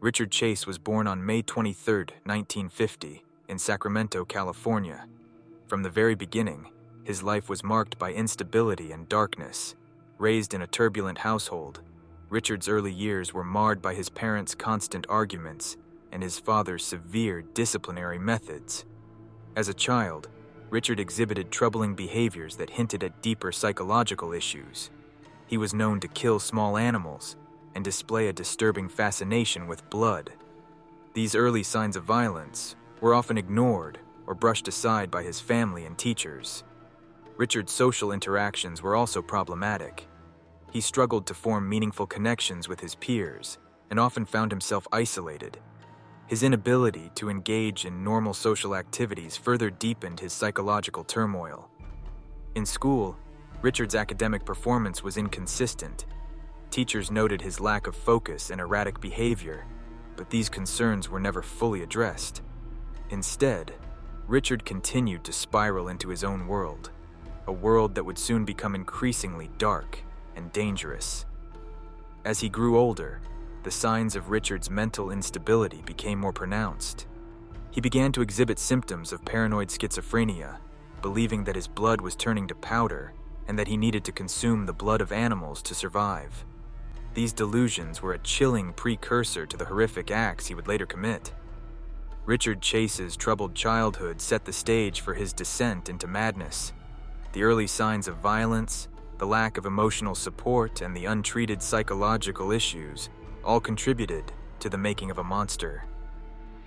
Richard Chase was born on May 23, 1950, in Sacramento, California. From the very beginning, his life was marked by instability and darkness. Raised in a turbulent household, Richard's early years were marred by his parents' constant arguments and his father's severe disciplinary methods. As a child, Richard exhibited troubling behaviors that hinted at deeper psychological issues. He was known to kill small animals and display a disturbing fascination with blood. These early signs of violence were often ignored or brushed aside by his family and teachers. Richard's social interactions were also problematic. He struggled to form meaningful connections with his peers and often found himself isolated. His inability to engage in normal social activities further deepened his psychological turmoil. In school, Richard's academic performance was inconsistent. Teachers noted his lack of focus and erratic behavior, but these concerns were never fully addressed. Instead, Richard continued to spiral into his own world, a world that would soon become increasingly dark and dangerous. As he grew older, the signs of Richard's mental instability became more pronounced. He began to exhibit symptoms of paranoid schizophrenia, believing that his blood was turning to powder and that he needed to consume the blood of animals to survive. These delusions were a chilling precursor to the horrific acts he would later commit. Richard Chase's troubled childhood set the stage for his descent into madness. The early signs of violence, the lack of emotional support, and the untreated psychological issues all contributed to the making of a monster.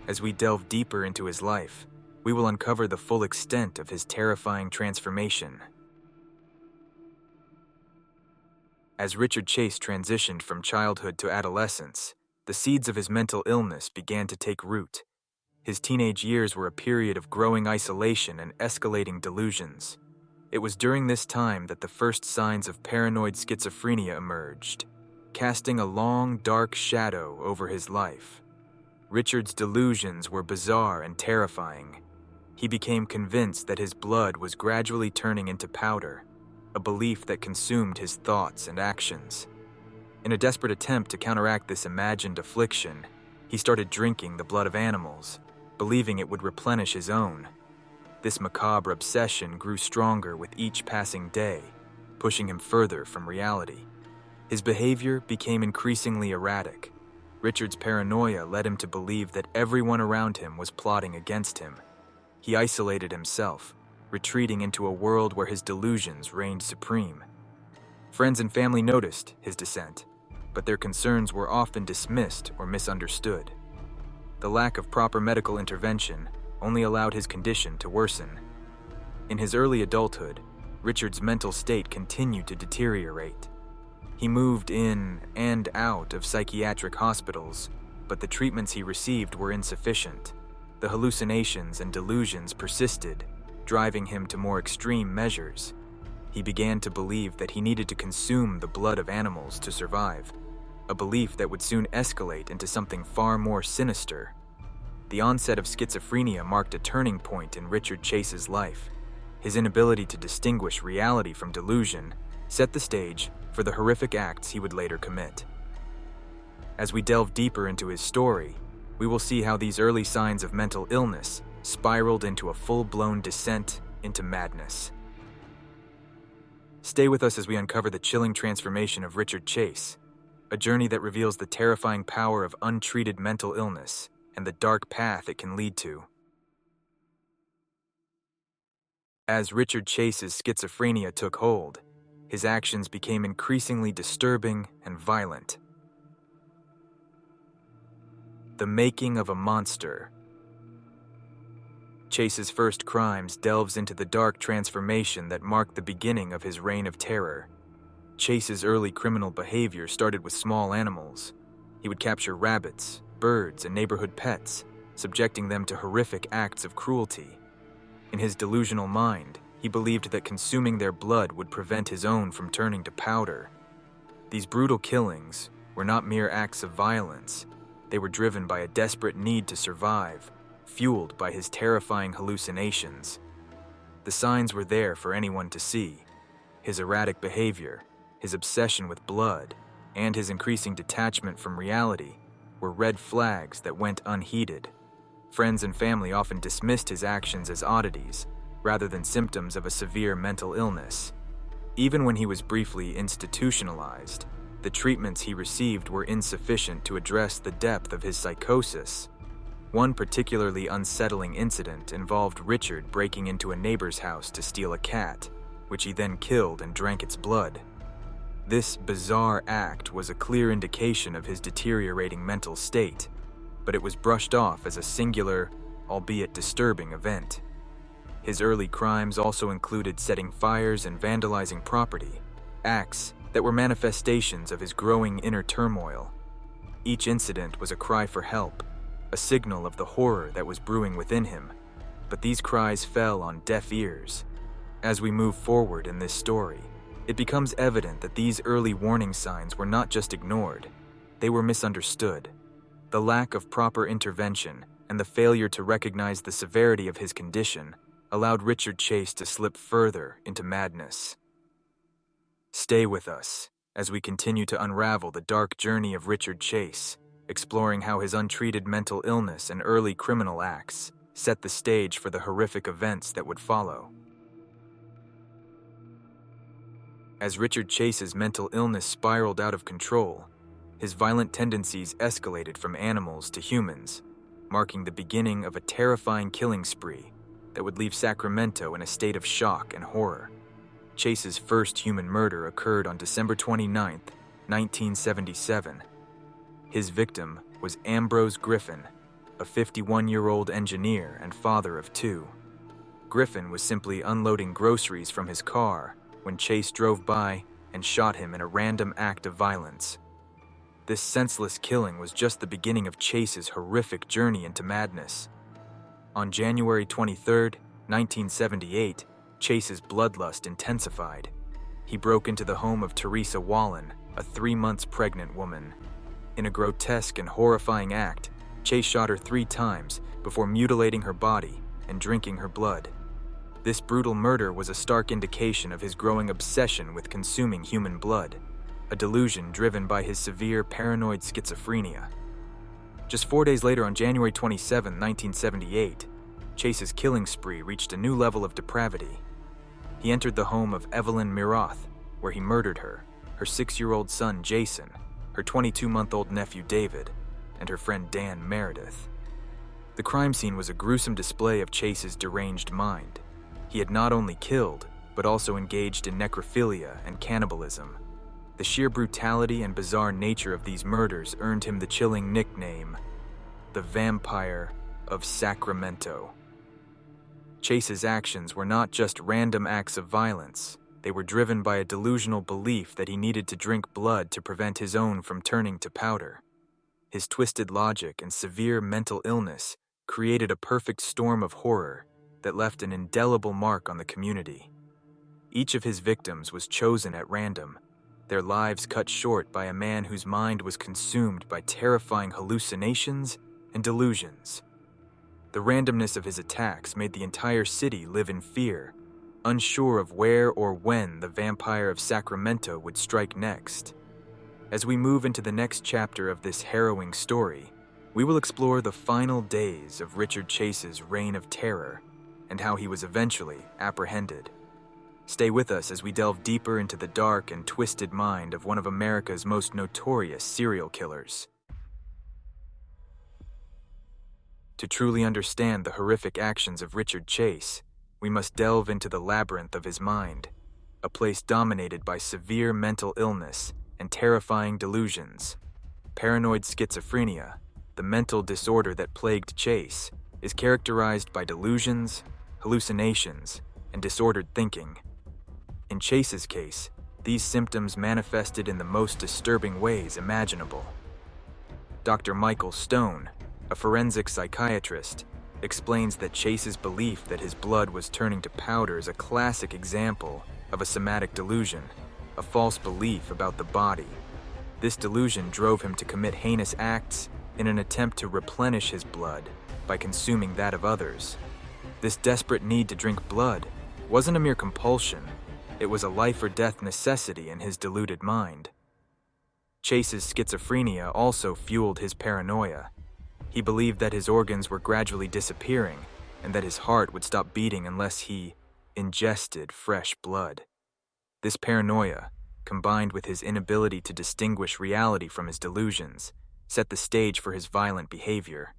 As we delve deeper into his life, we will uncover the full extent of his terrifying transformation. As Richard Chase transitioned from childhood to adolescence, the seeds of his mental illness began to take root. His teenage years were a period of growing isolation and escalating delusions. It was during this time that the first signs of paranoid schizophrenia emerged, casting a long, dark shadow over his life. Richard's delusions were bizarre and terrifying. He became convinced that his blood was gradually turning into powder, a belief that consumed his thoughts and actions. In a desperate attempt to counteract this imagined affliction, he started drinking the blood of animals, believing it would replenish his own. This macabre obsession grew stronger with each passing day, pushing him further from reality. His behavior became increasingly erratic. Richard's paranoia led him to believe that everyone around him was plotting against him. He isolated himself, retreating into a world where his delusions reigned supreme. Friends and family noticed his descent, but their concerns were often dismissed or misunderstood. The lack of proper medical intervention only allowed his condition to worsen. In his early adulthood, Richard's mental state continued to deteriorate. He moved in and out of psychiatric hospitals, but the treatments he received were insufficient. The hallucinations and delusions persisted, driving him to more extreme measures. He began to believe that he needed to consume the blood of animals to survive, a belief that would soon escalate into something far more sinister. The onset of schizophrenia marked a turning point in Richard Chase's life. His inability to distinguish reality from delusion set the stage for the horrific acts he would later commit. As we delve deeper into his story, we will see how these early signs of mental illness spiraled into a full-blown descent into madness. Stay with us as we uncover the chilling transformation of Richard Chase, a journey that reveals the terrifying power of untreated mental illness and the dark path it can lead to. As Richard Chase's schizophrenia took hold, his actions became increasingly disturbing and violent. The making of a monster. Chase's first crimes delves into the dark transformation that marked the beginning of his reign of terror. Chase's early criminal behavior started with small animals. He would capture rabbits, birds, and neighborhood pets, subjecting them to horrific acts of cruelty. In his delusional mind, he believed that consuming their blood would prevent his own from turning to powder. These brutal killings were not mere acts of violence. They were driven by a desperate need to survive, fueled by his terrifying hallucinations. The signs were there for anyone to see. His erratic behavior, his obsession with blood, and his increasing detachment from reality were red flags that went unheeded. Friends and family often dismissed his actions as oddities, rather than symptoms of a severe mental illness. Even when he was briefly institutionalized, the treatments he received were insufficient to address the depth of his psychosis. One particularly unsettling incident involved Richard breaking into a neighbor's house to steal a cat, which he then killed and drank its blood. This bizarre act was a clear indication of his deteriorating mental state, but it was brushed off as a singular, albeit disturbing event. His early crimes also included setting fires and vandalizing property, acts that were manifestations of his growing inner turmoil. Each incident was a cry for help, a signal of the horror that was brewing within him, but these cries fell on deaf ears. As we move forward in this story, it becomes evident that these early warning signs were not just ignored, they were misunderstood. The lack of proper intervention and the failure to recognize the severity of his condition allowed Richard Chase to slip further into madness. Stay with us as we continue to unravel the dark journey of Richard Chase, exploring how his untreated mental illness and early criminal acts set the stage for the horrific events that would follow. As Richard Chase's mental illness spiraled out of control, his violent tendencies escalated from animals to humans, marking the beginning of a terrifying killing spree that would leave Sacramento in a state of shock and horror. Chase's first human murder occurred on December 29, 1977. His victim was Ambrose Griffin, a 51-year-old engineer and father of two. Griffin was simply unloading groceries from his car when Chase drove by and shot him in a random act of violence. This senseless killing was just the beginning of Chase's horrific journey into madness. On January 23, 1978, Chase's bloodlust intensified. He broke into the home of Teresa Wallen, a 3 months pregnant woman. In a grotesque and horrifying act, Chase shot her 3 times before mutilating her body and drinking her blood. This brutal murder was a stark indication of his growing obsession with consuming human blood, a delusion driven by his severe paranoid schizophrenia. Just 4 days later, on January 27, 1978, Chase's killing spree reached a new level of depravity. He entered the home of Evelyn Miroth, where he murdered her 6-year-old son Jason, her 22-month-old nephew David, and her friend Dan Meredith. The crime scene was a gruesome display of Chase's deranged mind. He had not only killed, but also engaged in necrophilia and cannibalism. The sheer brutality and bizarre nature of these murders earned him the chilling nickname, the Vampire of Sacramento. Chase's actions were not just random acts of violence. They were driven by a delusional belief that he needed to drink blood to prevent his own from turning to powder. His twisted logic and severe mental illness created a perfect storm of horror that left an indelible mark on the community. Each of his victims was chosen at random, their lives cut short by a man whose mind was consumed by terrifying hallucinations and delusions. The randomness of his attacks made the entire city live in fear, unsure of where or when the Vampire of Sacramento would strike next. As we move into the next chapter of this harrowing story, we will explore the final days of Richard Chase's reign of terror and how he was eventually apprehended. Stay with us as we delve deeper into the dark and twisted mind of one of America's most notorious serial killers. To truly understand the horrific actions of Richard Chase, we must delve into the labyrinth of his mind, a place dominated by severe mental illness and terrifying delusions. Paranoid schizophrenia, the mental disorder that plagued Chase, is characterized by delusions, hallucinations, and disordered thinking. In Chase's case, these symptoms manifested in the most disturbing ways imaginable. Dr. Michael Stone, a forensic psychiatrist, explains that Chase's belief that his blood was turning to powder is a classic example of a somatic delusion, a false belief about the body. This delusion drove him to commit heinous acts in an attempt to replenish his blood by consuming that of others. This desperate need to drink blood wasn't a mere compulsion, it was a life-or-death necessity in his deluded mind. Chase's schizophrenia also fueled his paranoia. He believed that his organs were gradually disappearing and that his heart would stop beating unless he ingested fresh blood. This paranoia, combined with his inability to distinguish reality from his delusions, set the stage for his violent behavior.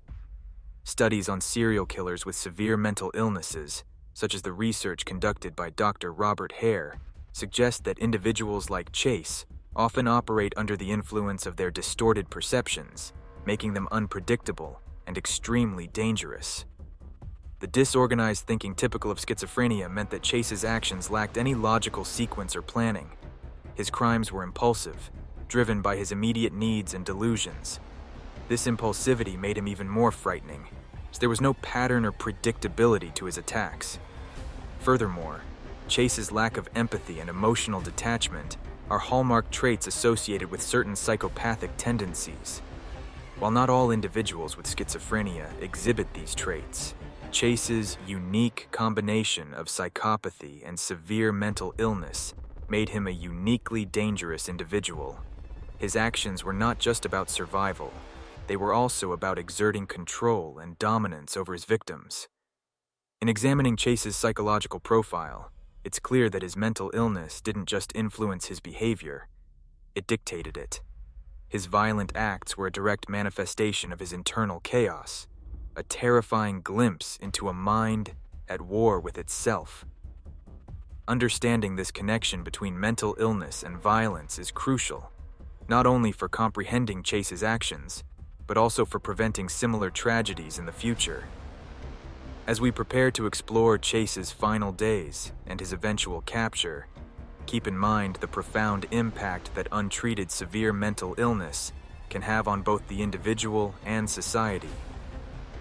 Studies on serial killers with severe mental illnesses, such as the research conducted by Dr. Robert Hare, suggest that individuals like Chase often operate under the influence of their distorted perceptions, making them unpredictable and extremely dangerous. The disorganized thinking typical of schizophrenia meant that Chase's actions lacked any logical sequence or planning. His crimes were impulsive, driven by his immediate needs and delusions. This impulsivity made him even more frightening, as there was no pattern or predictability to his attacks. Furthermore, Chase's lack of empathy and emotional detachment are hallmark traits associated with certain psychopathic tendencies. While not all individuals with schizophrenia exhibit these traits, Chase's unique combination of psychopathy and severe mental illness made him a uniquely dangerous individual. His actions were not just about survival, they were also about exerting control and dominance over his victims. In examining Chase's psychological profile, it's clear that his mental illness didn't just influence his behavior, it dictated it. His violent acts were a direct manifestation of his internal chaos, a terrifying glimpse into a mind at war with itself. Understanding this connection between mental illness and violence is crucial, not only for comprehending Chase's actions, but also for preventing similar tragedies in the future. As we prepare to explore Chase's final days and his eventual capture, keep in mind the profound impact that untreated severe mental illness can have on both the individual and society.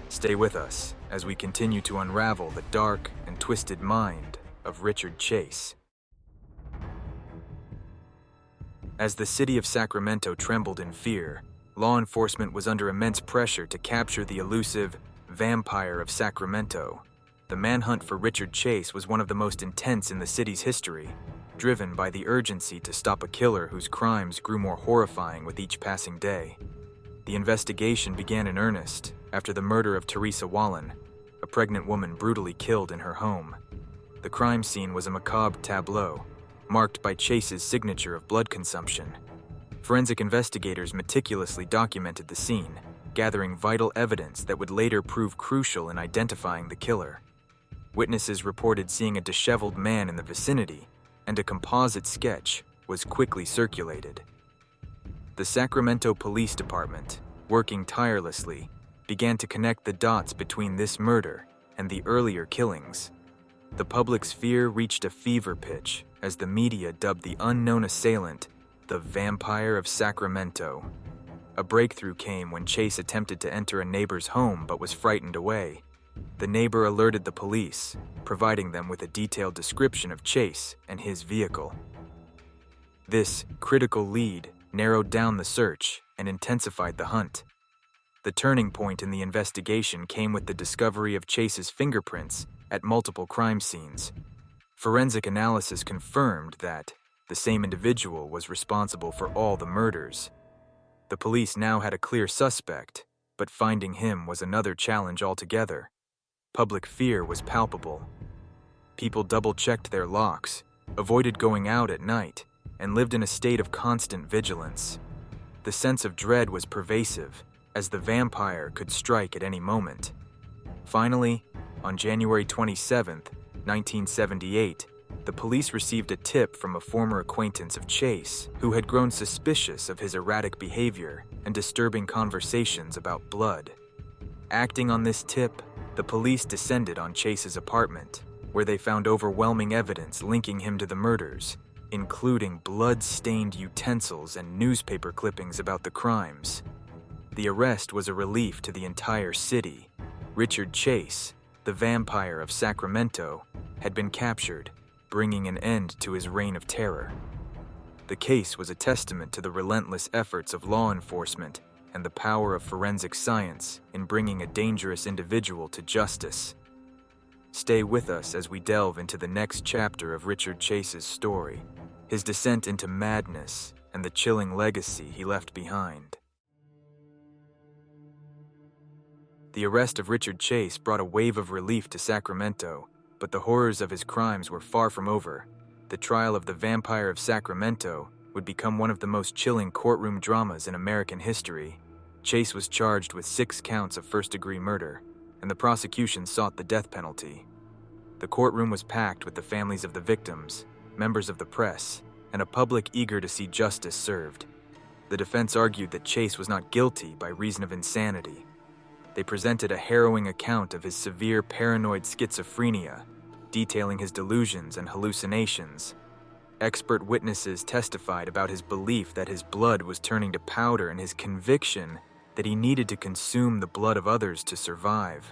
Stay with us as we continue to unravel the dark and twisted mind of Richard Chase. As the city of Sacramento trembled in fear, law enforcement was under immense pressure to capture the elusive Vampire of Sacramento. The manhunt for Richard Chase was one of the most intense in the city's history, driven by the urgency to stop a killer whose crimes grew more horrifying with each passing day. The investigation began in earnest after the murder of Teresa Wallen, a pregnant woman brutally killed in her home. The crime scene was a macabre tableau, marked by Chase's signature of blood consumption. Forensic investigators meticulously documented the scene, gathering vital evidence that would later prove crucial in identifying the killer. Witnesses reported seeing a disheveled man in the vicinity, and a composite sketch was quickly circulated. The Sacramento Police Department, working tirelessly, began to connect the dots between this murder and the earlier killings. The public's fear reached a fever pitch as the media dubbed the unknown assailant the Vampire of Sacramento. A breakthrough came when Chase attempted to enter a neighbor's home but was frightened away. The neighbor alerted the police, providing them with a detailed description of Chase and his vehicle. This critical lead narrowed down the search and intensified the hunt. The turning point in the investigation came with the discovery of Chase's fingerprints at multiple crime scenes. Forensic analysis confirmed that the same individual was responsible for all the murders. The police now had a clear suspect, but finding him was another challenge altogether. Public fear was palpable. People double-checked their locks, avoided going out at night, and lived in a state of constant vigilance. The sense of dread was pervasive, as the vampire could strike at any moment. Finally, on January 27, 1978, the police received a tip from a former acquaintance of Chase, who had grown suspicious of his erratic behavior and disturbing conversations about blood. Acting on this tip, the police descended on Chase's apartment, where they found overwhelming evidence linking him to the murders, including blood-stained utensils and newspaper clippings about the crimes. The arrest was a relief to the entire city. Richard Chase, the Vampire of Sacramento, had been captured, bringing an end to his reign of terror. The case was a testament to the relentless efforts of law enforcement and the power of forensic science in bringing a dangerous individual to justice. Stay with us as we delve into the next chapter of Richard Chase's story, his descent into madness and the chilling legacy he left behind. The arrest of Richard Chase brought a wave of relief to Sacramento, but the horrors of his crimes were far from over. The trial of the Vampire of Sacramento would become one of the most chilling courtroom dramas in American history. Chase was charged with 6 counts of first-degree murder, and the prosecution sought the death penalty. The courtroom was packed with the families of the victims, members of the press, and a public eager to see justice served. The defense argued that Chase was not guilty by reason of insanity. They presented a harrowing account of his severe paranoid schizophrenia, detailing his delusions and hallucinations. Expert witnesses testified about his belief that his blood was turning to powder and his conviction that he needed to consume the blood of others to survive.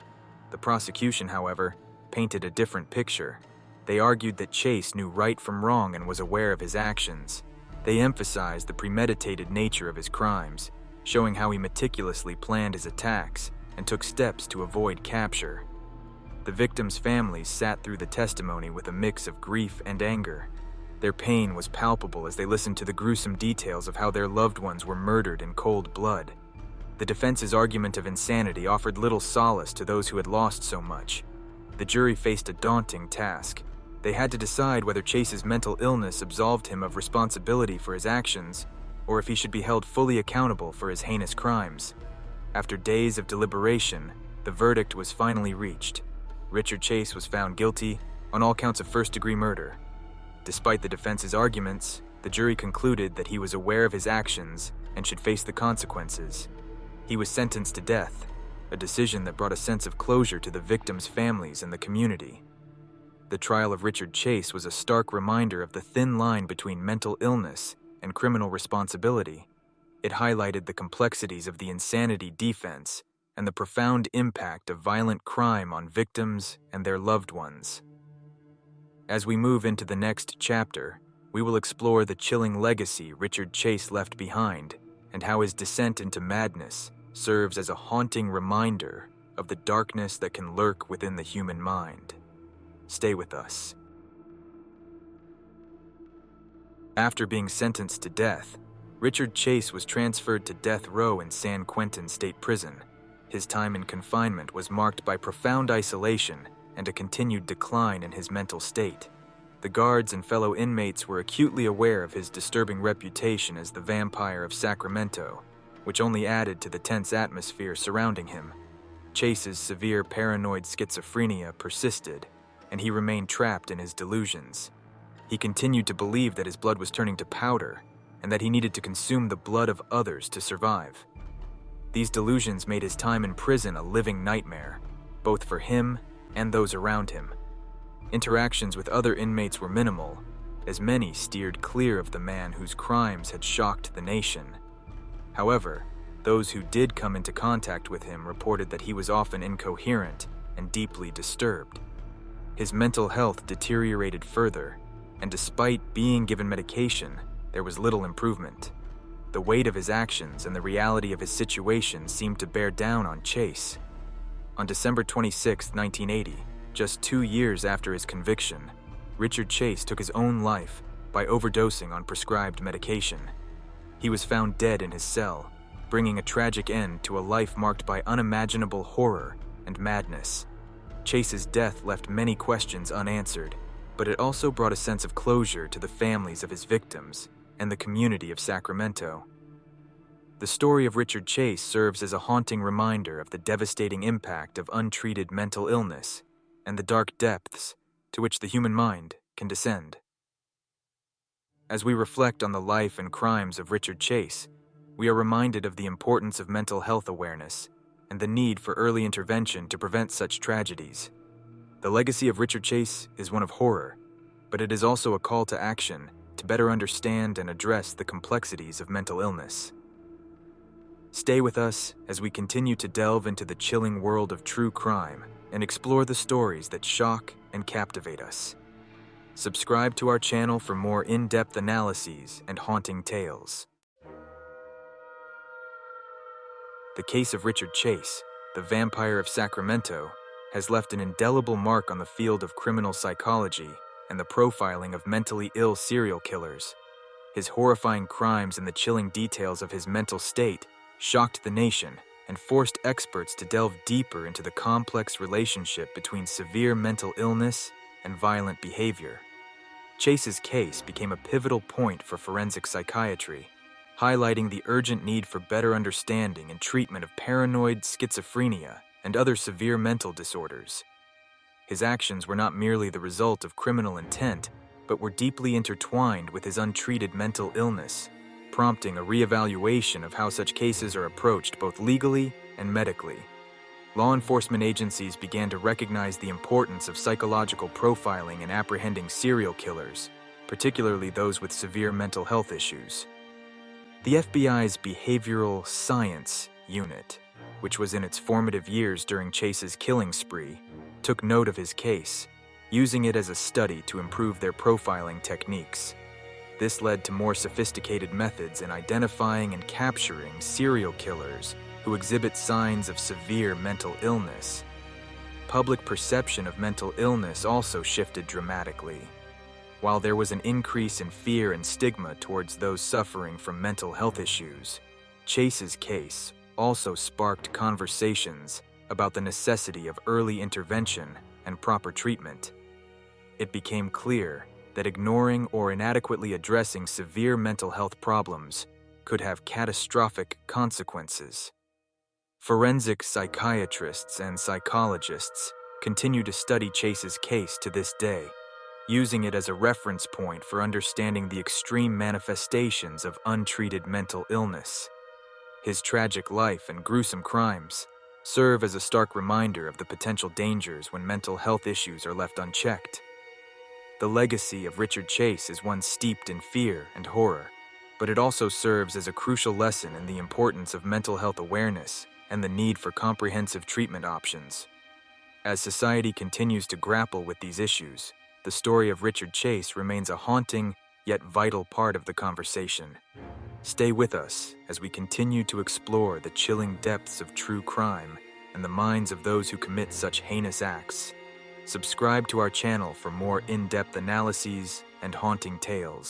The prosecution, however, painted a different picture. They argued that Chase knew right from wrong and was aware of his actions. They emphasized the premeditated nature of his crimes, showing how he meticulously planned his attacks and took steps to avoid capture. The victims' families sat through the testimony with a mix of grief and anger. Their pain was palpable as they listened to the gruesome details of how their loved ones were murdered in cold blood. The defense's argument of insanity offered little solace to those who had lost so much. The jury faced a daunting task. They had to decide whether Chase's mental illness absolved him of responsibility for his actions, or if he should be held fully accountable for his heinous crimes. After days of deliberation, the verdict was finally reached. Richard Chase was found guilty on all counts of first-degree murder. Despite the defense's arguments, the jury concluded that he was aware of his actions and should face the consequences. He was sentenced to death, a decision that brought a sense of closure to the victims' families and the community. The trial of Richard Chase was a stark reminder of the thin line between mental illness and criminal responsibility. It highlighted the complexities of the insanity defense and the profound impact of violent crime on victims and their loved ones. As we move into the next chapter, we will explore the chilling legacy Richard Chase left behind and how his descent into madness serves as a haunting reminder of the darkness that can lurk within the human mind. Stay with us. After being sentenced to death, Richard Chase was transferred to death row in San Quentin State Prison. His time in confinement was marked by profound isolation and a continued decline in his mental state. The guards and fellow inmates were acutely aware of his disturbing reputation as the Vampire of Sacramento, which only added to the tense atmosphere surrounding him. Chase's severe paranoid schizophrenia persisted, and he remained trapped in his delusions. He continued to believe that his blood was turning to powder, and that he needed to consume the blood of others to survive. These delusions made his time in prison a living nightmare, both for him and those around him. Interactions with other inmates were minimal, as many steered clear of the man whose crimes had shocked the nation. However, those who did come into contact with him reported that he was often incoherent and deeply disturbed. His mental health deteriorated further, and despite being given medication, there was little improvement. The weight of his actions and the reality of his situation seemed to bear down on Chase. On December 26, 1980, just 2 years after his conviction, Richard Chase took his own life by overdosing on prescribed medication. He was found dead in his cell, bringing a tragic end to a life marked by unimaginable horror and madness. Chase's death left many questions unanswered, but it also brought a sense of closure to the families of his victims and the community of Sacramento. The story of Richard Chase serves as a haunting reminder of the devastating impact of untreated mental illness and the dark depths to which the human mind can descend. As we reflect on the life and crimes of Richard Chase, we are reminded of the importance of mental health awareness and the need for early intervention to prevent such tragedies. The legacy of Richard Chase is one of horror, but it is also a call to action to better understand and address the complexities of mental illness. Stay with us as we continue to delve into the chilling world of true crime and explore the stories that shock and captivate us. Subscribe to our channel for more in-depth analyses and haunting tales. The case of Richard Chase, the Vampire of Sacramento, has left an indelible mark on the field of criminal psychology and the profiling of mentally ill serial killers. His horrifying crimes and the chilling details of his mental state shocked the nation and forced experts to delve deeper into the complex relationship between severe mental illness and violent behavior. Chase's case became a pivotal point for forensic psychiatry, highlighting the urgent need for better understanding and treatment of paranoid schizophrenia and other severe mental disorders. His actions were not merely the result of criminal intent, but were deeply intertwined with his untreated mental illness, prompting a reevaluation of how such cases are approached both legally and medically. Law enforcement agencies began to recognize the importance of psychological profiling in apprehending serial killers, particularly those with severe mental health issues. The FBI's Behavioral Science Unit, which was in its formative years during Chase's killing spree, took note of his case, using it as a study to improve their profiling techniques. This led to more sophisticated methods in identifying and capturing serial killers who exhibit signs of severe mental illness. Public perception of mental illness also shifted dramatically. While there was an increase in fear and stigma towards those suffering from mental health issues, Chase's case also sparked conversations about the necessity of early intervention and proper treatment. It became clear that ignoring or inadequately addressing severe mental health problems could have catastrophic consequences. Forensic psychiatrists and psychologists continue to study Chase's case to this day, using it as a reference point for understanding the extreme manifestations of untreated mental illness. His tragic life and gruesome crimes serve as a stark reminder of the potential dangers when mental health issues are left unchecked. The legacy of Richard Chase is one steeped in fear and horror, but it also serves as a crucial lesson in the importance of mental health awareness and the need for comprehensive treatment options. As society continues to grapple with these issues, the story of Richard Chase remains a haunting yet vital part of the conversation. Stay with us as we continue to explore the chilling depths of true crime and the minds of those who commit such heinous acts. Subscribe to our channel for more in-depth analyses and haunting tales.